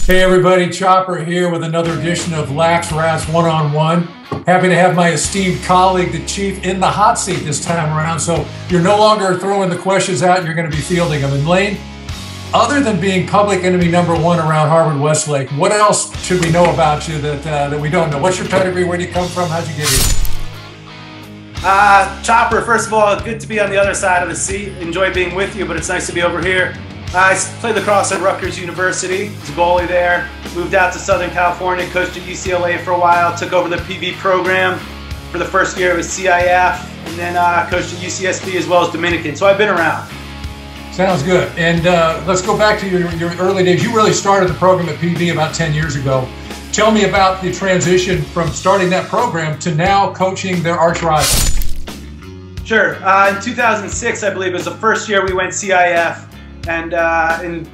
Hey everybody, Chopper here with another edition of LaxWrap's One-on-One. Happy to have my esteemed colleague, the Chief, in the hot seat this time around. So you're no longer throwing the questions out, you're going to be fielding them. And Lane, other than being public enemy #1 around Harvard-Westlake, what else should we know about you that we don't know? What's your pedigree? Where do you come from? How'd you get here? Chopper, first of all, good to be on the other side of the seat. Enjoy being with you, but it's nice to be over here. I played lacrosse at Rutgers University, was a goalie there, moved out to Southern California, coached at UCLA for a while, took over the PV program for the first year. It was CIF, and then coached at UCSB as well as Dominican, so I've been around. Sounds good. And let's go back to your early days. You really started the program at PV about 10 years ago. Tell me about the transition from starting that program to now coaching their arch rival. Sure. In 2006, I believe, was the first year we went CIF. And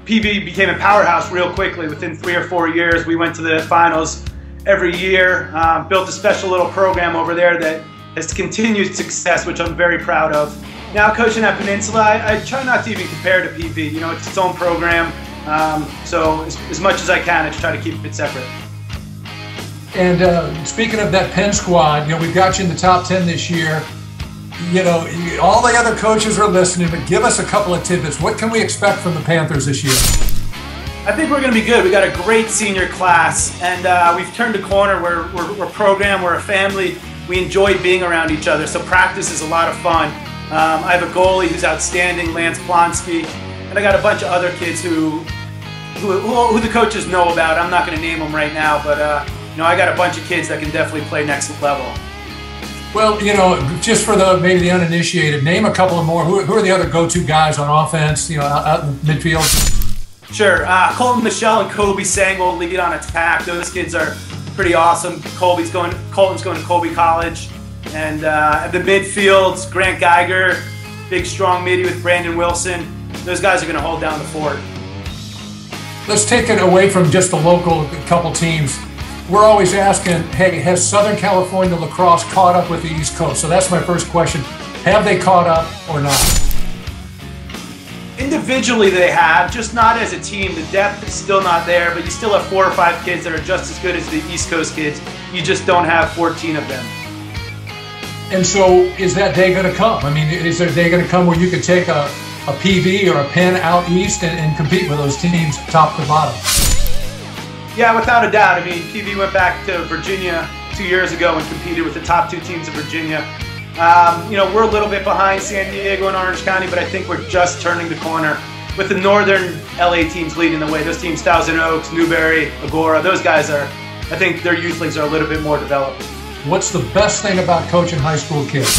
PV became a powerhouse real quickly. Within 3 or 4 years, we went to the finals every year, built a special little program over there that has continued success, which I'm very proud of. Now coaching at Peninsula, I try not to even compare to PV. You know, it's its own program, so as much as I can, I try to keep it separate. And speaking of that Penn squad, you know, we've got you in the top 10 this year. You know, all the other coaches are listening, but give us a couple of tidbits. What can we expect from the Panthers this year? I think we're going to be good. We got a great senior class, and we've turned a corner. We're programmed, we're a family. We enjoy being around each other, so practice is a lot of fun. I have a goalie who's outstanding, Lance Plonsky, and I got a bunch of other kids who the coaches know about. I'm not going to name them right now, but you know, I got a bunch of kids that can definitely play next level. Well, you know, just for maybe the uninitiated, name a couple of more. Who are the other go-to guys on offense, you know, out in midfield? Sure. Colton Michelle and Kobe Sangle lead on attack. Those kids are pretty awesome. Colton's going to Colby College. And at the midfield, Grant Geiger, big strong midi with Brandon Wilson. Those guys are going to hold down the fort. Let's take it away from just the local couple teams. We're always asking, hey, has Southern California lacrosse caught up with the East Coast? So that's my first question. Have they caught up or not? Individually they have, just not as a team. The depth is still not there, but you still have 4 or 5 kids that are just as good as the East Coast kids. You just don't have 14 of them. And so is that day going to come? I mean, is there a day going to come where you could take a PV or a Penn out east and compete with those teams top to bottom? Yeah, without a doubt. I mean, PV went back to Virginia 2 years ago and competed with the top 2 teams of Virginia. You know, we're a little bit behind San Diego and Orange County, but I think we're just turning the corner with the northern LA teams leading the way. Those teams, Thousand Oaks, Newberry, Agora, those guys are, I think their youth leagues are a little bit more developed. What's the best thing about coaching high school kids?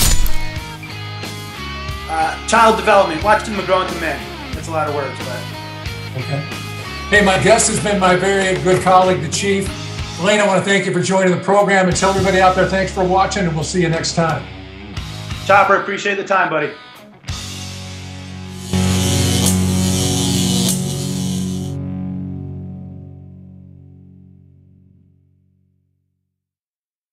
Child development, watching them grow into men. That's a lot of words, but. Okay. Hey, my guest has been my very good colleague, the Chief. Lane, I want to thank you for joining the program and tell everybody out there thanks for watching, and we'll see you next time. Chopper, appreciate the time, buddy.